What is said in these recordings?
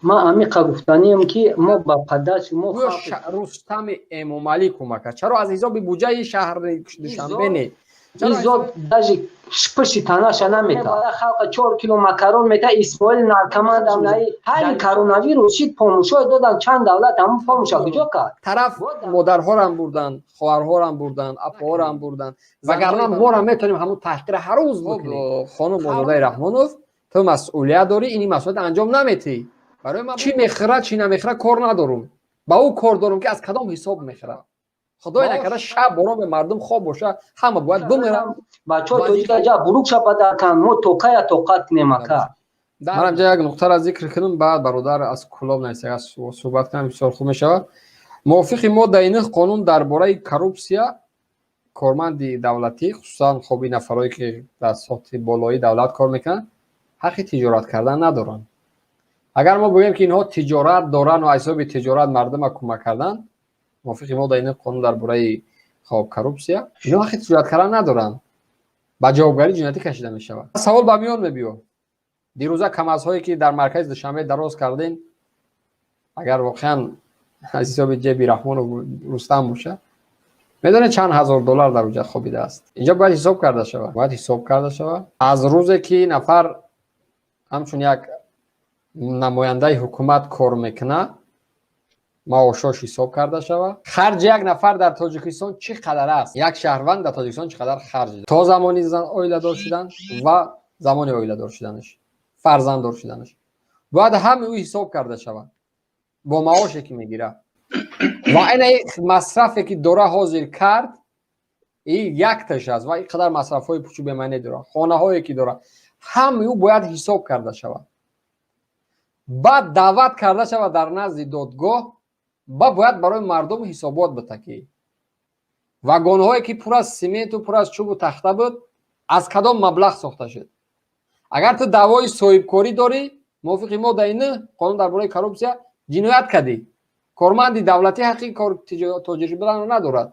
من عمیقا گفتنیم که ما با پداش ما رستم امامعلی کمک کرد. چرا از حساب بودجه شهر دوشنبه نه؟ این زود داجی پشت تناش نمیتا خلق 4 کیلو مکرون میتا اسماعیل نارکمند هم نه همین کرونا ویروس شید پاموشای دادن چند دولت هم پاموشا کجا کرد طرف مادرها رو هم بردن، خواهرها رو هم بردن، اپاها رو هم بردن، وگرنه ما رو میتونیم همون تحقیر هر روز بکنیم. خانم آزاده رحمانوف تو مسئولیت داری، اینی مسئولیت انجام نمیتی. برای من چی میخره چی نمیخره کار ندارم، با او کار دارم که از کدام حساب میخره. خدای نکرده شب برام به مردم خواب باشه همه باید بمیرن. بچه ها توجیه که جا بروک شا پدر کن ما توقع توقعت نمکه. من اینجا یک نقطه را ذکر کنم بعد برادر از کلاب نیست صحبت کنم بسیار خوب میشه. موافق ما در این قانون درباره کروپسیا کارمند دولتی خصوصا خوبی نفرایی که در سطح بالایی دولت کار میکنن حق تجارت کردن ندارن. اگر ما بگیم که اینها تجارت دارن و حساب تجارت مردم کمک کردن، موافق ما در این قانون درباره خب کروپسیا اینا حق تجارت کردن ندارن، با جوابگری جنایتی کشیده میشود. سوال به میان میبیو دیروزه کمازهایی که در مرکز دوشنبه دراز کردین اگر واقعا از حساب جیب رحمان و رستم باشه میدونه چند هزار دلار در وجه خوابیده است. اینجا باید حساب کرده شود، باید حساب کرده شود از روزی که نفر همچون یک نماینده حکومت کار میکنه معاشش حساب کرده شود. خرج یک نفر در تاجیکستان چقدر است، یک شهروند در تاجیکستان چقدر خرج داره تا زمانی اویله دار شدن و زمانی اویله دار شدنش فرزند دار شدنش باید همه او حساب کرده شود با معاشی که میگیره و این مصرفی که داره حاضر کرد این یک تش است و این قدر مصرف های پوچو به معنی داره، خانه هایی که داره همه او باید حساب کرده شود. بعد دعوت کرده شود در نزد دادگاه با باید برای مردم حسابات بتکی. واگن هایی که پر از سیمنت و پر از چوب و تخته بود از کدام مبلغ ساخته شد. اگر تو دعوای صاحبکاری داری موافق ما در این قانون درباره کروپسیا جنایت کردی، کارمند دولتی حقی کار تاجری بودن ندارد،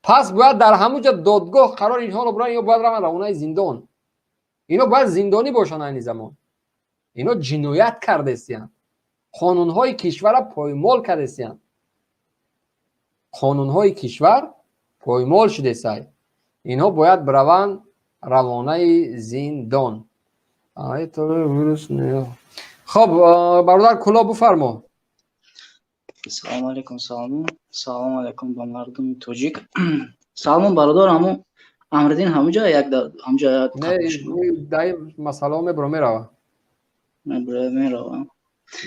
پس باید در همونجا دادگاه قرار اینها رو برن یا باید روان روانه زندان. اینا باید زندانی باشن این زمان. اینا جنایت کرده استیان، قانونهای کشور پایمال کرده استیان، قانونهای کشور پایمال شده است. اینا باید برون روانه زندان. خب برادر کلا بفرما. سلام علیکم. سلام علیکم با مردم تاجیک. سلام برادر همون امردین همونجا یک همونجا نه دای مسئله میبره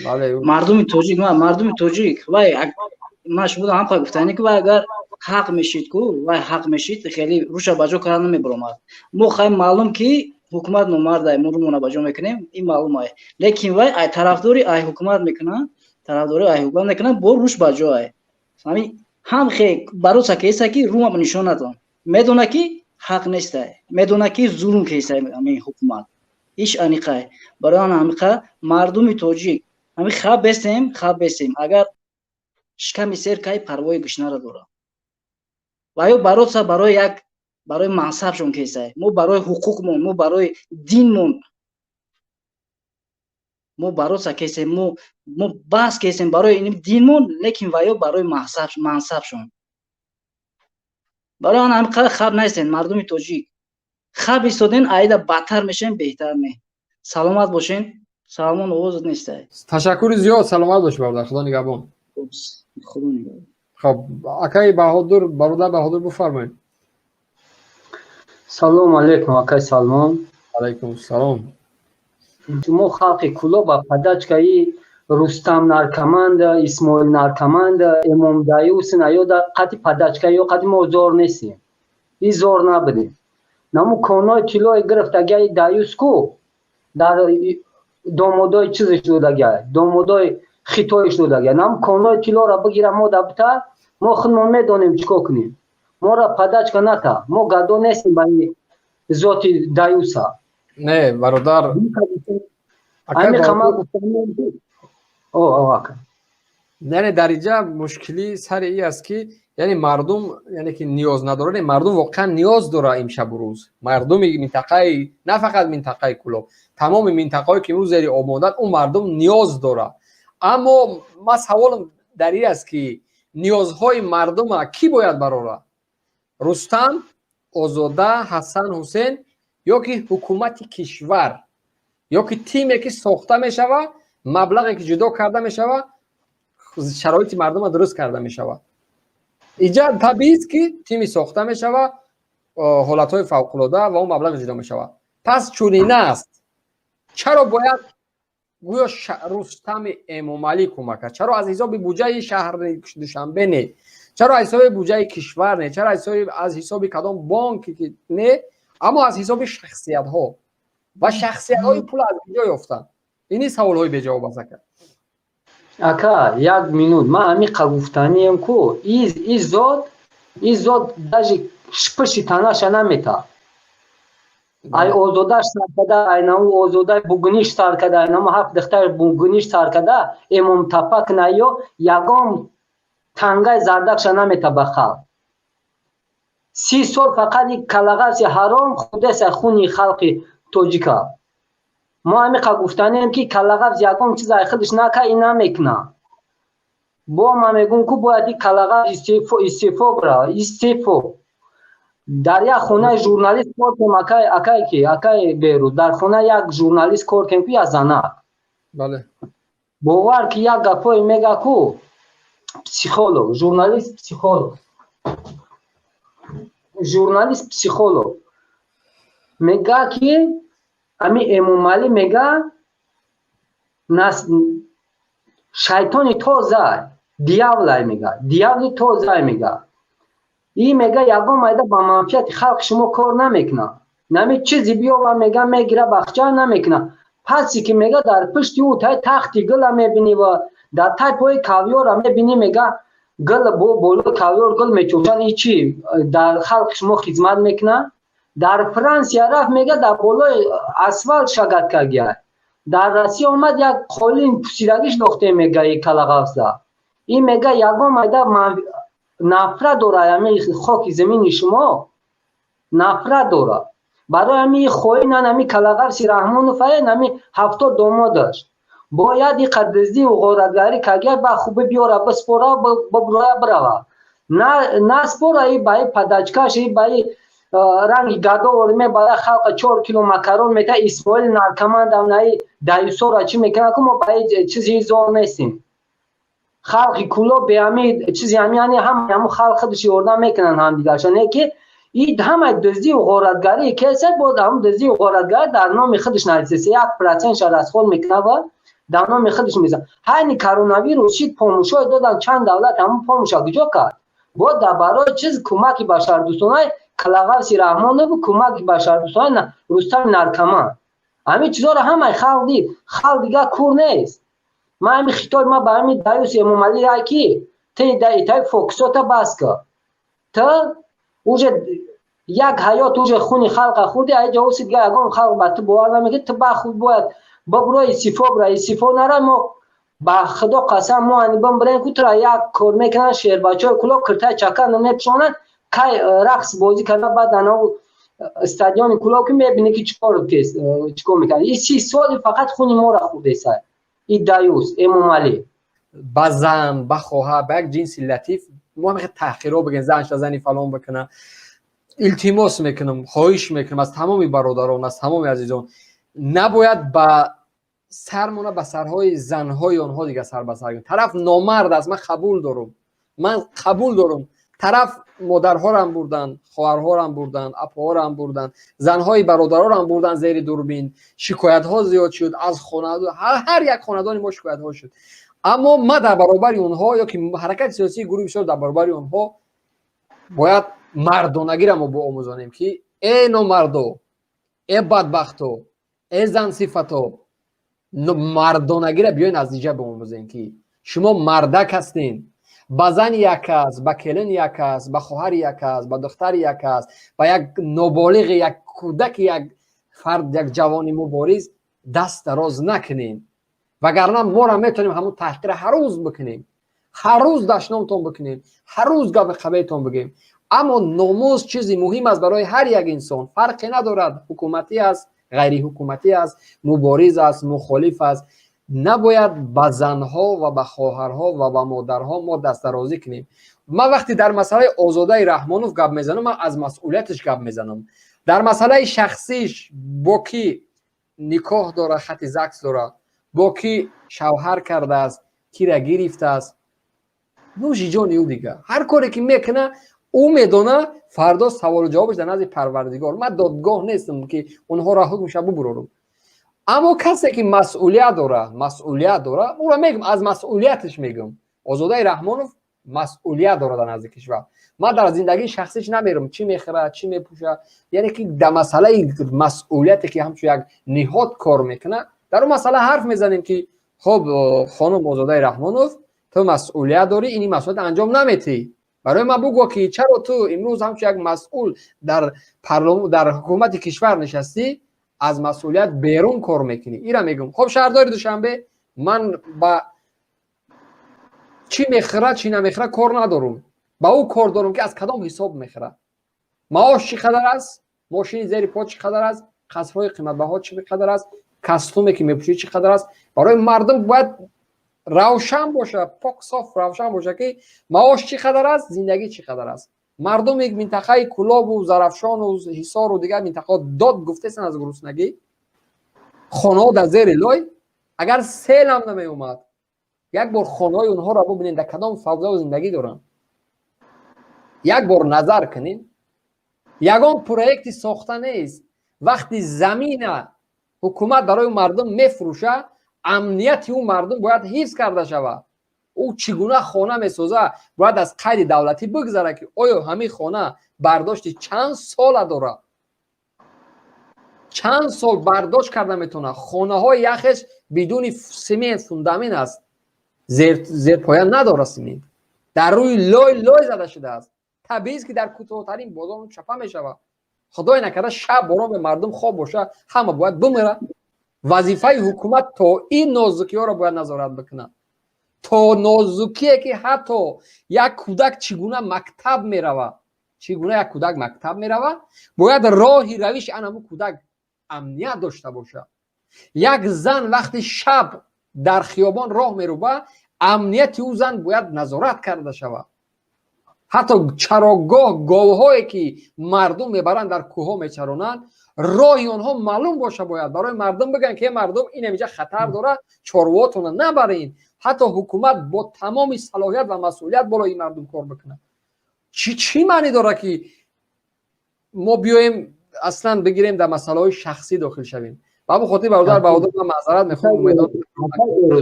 بله مردم تاجیک وای ما شما هم گفتنی که اگر حق میشید کو وای حق میشید خیلی روش باجو کردن نمیبرمد. ما خواهیم معلوم که حکومت نمرده مرمون باجو میکنیم این معلومه، لیکن وای ای طرفداری ای حکومت میکنن طرفداری ای حکومت میکنن بر روش باجو ای هم خیلی باروسا کیسا که رو ما نشون ندادن میدونه که حق نیست، میدونه که ظلم کیسا همین حکومت ایش انیقه برای آن انیقه مردم تاجیک همین خواب بستیم اگر شکمی سر که پروای گشنه را داره و یا برای منصب شون کیسه مو برای حقوقمون مو برای دینمون مو باروسا کیسه مو باس کیسه برای این دینمون، لیکن و یا برای منصب شون برای آن انیقه خواب نیستن مردم تاجیک خواب ایستادن ایده بدتر میشن بهتر نه. سلامت باشین. سلامون آواز نیسته. تشکر زیاد. سلامت باش برادر. خدا نگهبان. خدا نگهبان. خب اکای بهادر برادر بهادر بفرمایید. سلام علیکم اکای سلام. علیکم السلام. ما خلق کلا با پدچکای رستم نارکمند اسماعیل نارکمند امام دایوس نه دا قتی پدچکای یا قتی ما زور نیستیم این زور نبودیم نمو کانای کلای گرفت اگه دایوس کو در دامادای چیزش دودگه دامادای خیتایش دودگه نم کانای کلا را بگیره ما دبتا ما خودمون میدونیم چیکار کنیم ما را پدچکا نتا ما گدو نیستیم با این ذات دایوسا. نه برادر همین کما گفتم یعنی در اینجا مشکلی سر این است که یعنی مردم یعنی که نیاز نداره، مردم واقعا نیاز داره امشب و روز. مردم منطقه نه فقط منطقه کلوب، تمام منطقه‌ای که امروز زیر آب ماندن اون مردم نیاز داره. اما ما سوالم در این است که نیازهای مردم کی باید براره؟ رستم، آزاده، حسن، حسین یا که حکومت کشور یا که تیمی که ساخته میشود، مبلغی که جدا کرده میشود، شرایط مردم درست کرده میشود. اینجا طبیعی است که تیمی ساخته میشود، حالتهای فوق العاده و اون مبلغ جدا میشود. پس چنین است. چرا باید گویا رستم امامعلی کمک کرد؟ چرا از حساب بودجه شهر دوشنبه نه؟ چرا از حساب بودجه کشور نه؟ چرا از حساب کدام بانک نه؟ اما از حساب شخصیت ها و شخصیت های پول از کجا یافتن؟ این سوال های به جواب است. اکا یک مینوت ما همی قگفتانیم کو این زاد даже шпыши танаша намета ай озодаш саркада айнаму озодай бугуниш саркада айнаму ҳафт дихтар бугуниш саркада эмом тапак наё ягон тангай зардакша намета ба халқ 30 сол фақат ин калагаси ҳаром худеса хуни халқи тоҷика ما همی قگفتانیم که کلاغف یکم چیز خودش نکه این نمیکنه با ما میگم که باید این کلاغف استعفا بره استعفا در یک خونه ژورنالیست کار کنم اکای بیرو در خونه یک ژورنالیست کار کنم که زنه بله باور که یک گپای میگه که پسیخولوگ ژورنالیست پسیخولوگ میگه که امی امامعلی میگه شیطان توزه دیاول میگه دیاول توزه میگه این میگه یگان مایده با منفیت خلق شما کار نمیکنه نمی چیزی بیا و میگه میگیره بخجا نمیکنه پسی که میگه در پشت او تای تختی گل میبینی و در تای پای کاویار میبینی میگه گل بولو کاویار گل میچوشن ای چی در خلق شما خدمت میکنه در فرانسه رفت میگه در بالای اسفالت شاگرد گیا در روسیه اومد یک قولین پوسیدگیش لخته میگه یک کلاغفزا این میگه یگان مایده نفرت داره همی خاک زمین شما نفرت داره برای همی خوی نمی کلاغفزی رحمان فای نمی 70 دامادش باید این قدرزی و غارتگری که اگر با خوبه بیاره بسپوره ببروه بروه نه سپوره ای بایی پدچکش ای بایی رنگ گادا ورمه برای خلق 4 کیلو مکرون میته اسماعیل نارکمند هم نهی دایوسو چی میکنه که ما باید چیزی زور نیستیم خلق کلو به همی چیزی یعنی هم خلق خودش یوردن میکنن هم دیگرشان نه که این همه دزدی و غارتگری کیسه بود هم دزدی و غارتگری در نام خودش نریسه 1% شد از خود میکنه و در نام خودش میزن همین کرونا ویروس شید پاموشای دادن چند دولت همون پاموشا کجا کرد بود در برای چیز کمکی بشر دوستانای کلاغفزی رحمان و کمک بشر دوستان رستم نارکمان همین چیزا رو همه خلق دید خلق دیگه کور نیست ما همین خطاب ما به همین دایوس امامعلی رای کی تای فوکسوتا بس که تا اوجه یک حیات اوجه خونی خلق خودی ای جوسید گه اگم خلق با تو باور نمیگه تو با خود باید ببروی صفا نره ما با خدا قسم ما انبام برین که تو یک کار میکنن شیر بچه های کلا کرتای چکر نمیپشونن که رقص بازی کنه بعد انا استادیون کلا که میبینه که چیکار میکنه این 30 سال فقط خونی ما را خورده سر این دایوس امامعلی با زن با خواهر با یک جنس لطیف ما میخواد تحقیرها بگن زنش زنی فلان بکنه التماس میکنم خواهش میکنم از تمامی برادران از تمامی عزیزان نباید با سرمونه به سرهای زنهای آنها دیگه سر به سر طرف نامرد است من قبول دارم طرف مادرها را هم بردن خواهرها را هم بردن اپاها را هم بردن زنهای برادرها را هم بردن زیر دوربین شکایت ها زیاد شد از خاندان هر یک خاندانی ما شکایت ها شد اما ما در برابر اونها یا که حرکت سیاسی گروه بسیار در برابر اونها باید مردانگی را ما با آموزانیم که ای نامردو ای بدبختو ای زن صفتو مردانگی را بیاین از اینجا به آموزین که شما مردک هستین با زن یک است با کلن یک است با خواهر یک است با دختر یک است با یک نابالغ یک کودک یک فرد یک جوانی مبارز دست دراز نکنین وگرنه ما را میتونیم همون تحقیر هر روز بکنیم هر روز دشنامتون بکنیم، هر روز گپ خبرتون بگیم، اما ناموس چیزی مهم است برای هر یک انسان. فرقی ندارد حکومتی است، غیر حکومتی است، مبارز است، مخالف است. نباید به زنها و به خواهرها و به مادرها ما دست درازی کنیم. من وقتی در مسئله آزاده رحمانوف گپ میزنم، من از مسئولیتش گپ میزنم. در مسئله شخصیش با کی نکاح داره، خط زکس داره، با کی شوهر کرده است، کی را گرفته است، نوش جان او دیگه. هر کاری که میکنه او میدونه فردا سوال و جوابش در نزد پروردگار. من دادگاه نیستم که اونها را حکمش ببرم. اما کسی که مسئولیت داره او را میگم، از مسئولیتش میگم. آزاده رحمانوف مسئولیت داره در نزد کشور. من در زندگی شخصیش نمیرم چی میخره چی میپوشه، یعنی که در مسئله مسئولیتی که همچون یک نهاد کار میکنه، در اون مسئله حرف میزنیم که خب خانم آزاده رحمانوف تو مسئولیت داری، اینی مسئولیت انجام نمیدی. برای من بگو که چرا تو امروز همچون یک مسئول در پارلمان در حکومت کشور نشستی از مسئولیت بیرون کار میکنی. اینا میگم خب شهرداری دوشنبه من با چی میخره چی نمیخره کار ندارم، با او کار دارم که از کدام حساب میخره، معاش چقدر است، ماشین زیر پا چقدر است، قصرهای قیمت بها چقدر است، کاستومی که میپوشی چقدر است. برای مردم باید روشن باشه، پاک صاف روشن باشه که معاش چقدر است، زندگی چقدر است. مردم یک منطقه کلاب و زرافشان و حصار و دیگر منطقه داد گفته سن از گرسنگی، خانه در زیر لای. اگر سیل هم نمی اومد یک بار خانه های اونها را ببینید در کدام فضا و زندگی دارن، یک بار نظر کنین. یگان پروژکتی ساخته نیست. وقتی زمین حکومت برای مردم میفروشه، امنیت اون مردم باید حفظ کرده شود. او چگونه خانه میسازه باید از قید دولتی بگذره که آیا همین خانه برداشت چند سال داره، چند سال برداشت کرده میتونه. خانه های یخش بدون سیمنت فوندامین است، زیر پایه نداره سیمنت، در روی لای زده شده است. طبیعی است که در کوتاه‌ترین بازار چپه میشود. خدای نکرده شب باران به مردم خواب باشه، همه باید بمیره. وظیفه حکومت تا این نازکی ها را باید نظارت بکنه، تا نازکیه که حتی یک کودک چگونه مکتب میروه، باید راهی روش انمو کودک امنیت داشته باشه. یک زن وقتی شب در خیابان راه میروه، امنیت او زن باید نظارت کرده شود. حتی چراگاه گاوهایی که مردم میبرن در کوه میچرونن، راهی آنها معلوم باشه، باید برای مردم بگن که مردم این اینجا خطر داره، چارواتون نبرین. حتی حکومت با تمام صلاحیت و مسئولیت بالای مردم کار بکنه. چی معنی داره که ما بیایم اصلا بگیریم در مسائل شخصی داخل شویم؟ بابا خاطر برادر من معذرت میخوام.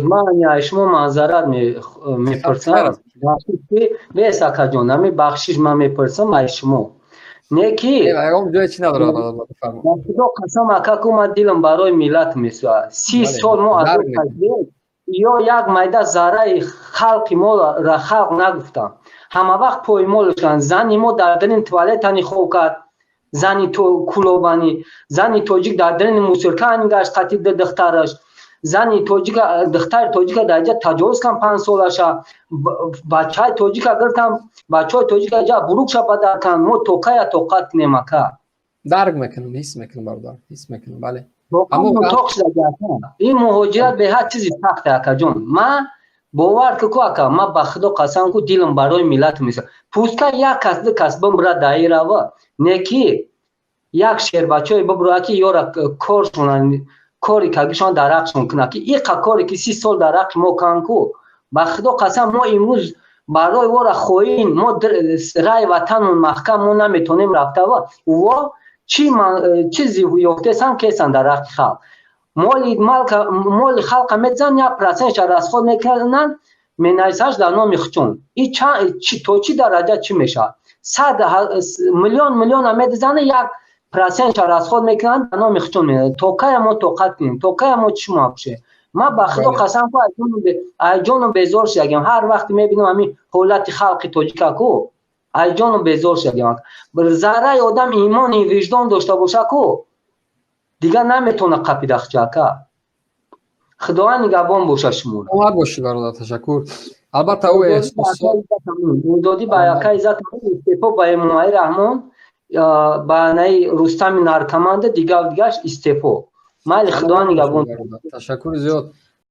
من شما معذرت میپرسم بیس اکا جان، همی بخشش من میپرسم از شما نکی جای چی نداره. خدا قسم اکا که من دلم برای ملت میسوه. 30 سال ما از یا یک میده ذره خلق ما را خلق نگفتم، همه وقت پایمالشان. زنی ما در درین توالت هنی خوب کرد، زنی تو کلوبانی، زنی توجیک در درین موسیقی گشت قطیب ده دخترش، زنی توجیک دختر توجیک در اینجا تجاوز کن 5 سالشه، بچه های توجیک گرتم، بچه های توجیک اینجا بروک شد بدر کن. ما توقع یا توقعت نمکه درک میکنم، حس میکنم برادر، حس میکنم. بله اما این مهاجرت به هر چیزی سخته اکا جان. من باور که اکا من به خدا قسم که دلم برای ملت میسه. پوسکا یک کسبم را دایره و نکی یک شیر بچه ببرو که یارا کارشون کاری کگیشان درکشون کنه که این کاری که 30 سال درکش ما کنکو. به خدا قسم ما امروز برای وارا خوین ما رای وطنمون محکم ما نمیتونیم رفته و چیزی یافته سن کسان در حق خلق. مال خلق میزن 1% شر از خود میکنن، مینایساش در نام خچون. این تو چی درجه چی میشه؟ 100 میلیون هم میزنه 1% شر از خود میکنن در نام خچون میکنن. توقع ما توقعت کنیم، توقع ما چی ما بشه؟ ما به خدا قسم که جانم بیزار شدیم. هر وقت میبینم همین حالت خلق توجیکا کو ای جانم بیزار شدیم. ذره آدم ایمان وجدان داشته باشه کو دیگه نمیتونه قپیدخ چکه. خداوند نگهبان باشه شما. اومد باشی برادر، تشکر. албатта ӯ эҳсосот мудоди ба яка иззат истеъфо ба эмомали раҳмон ба наи рустами наркоманда дигар дигаш истеъфо майли худо нигабон. ташаккури зиёд.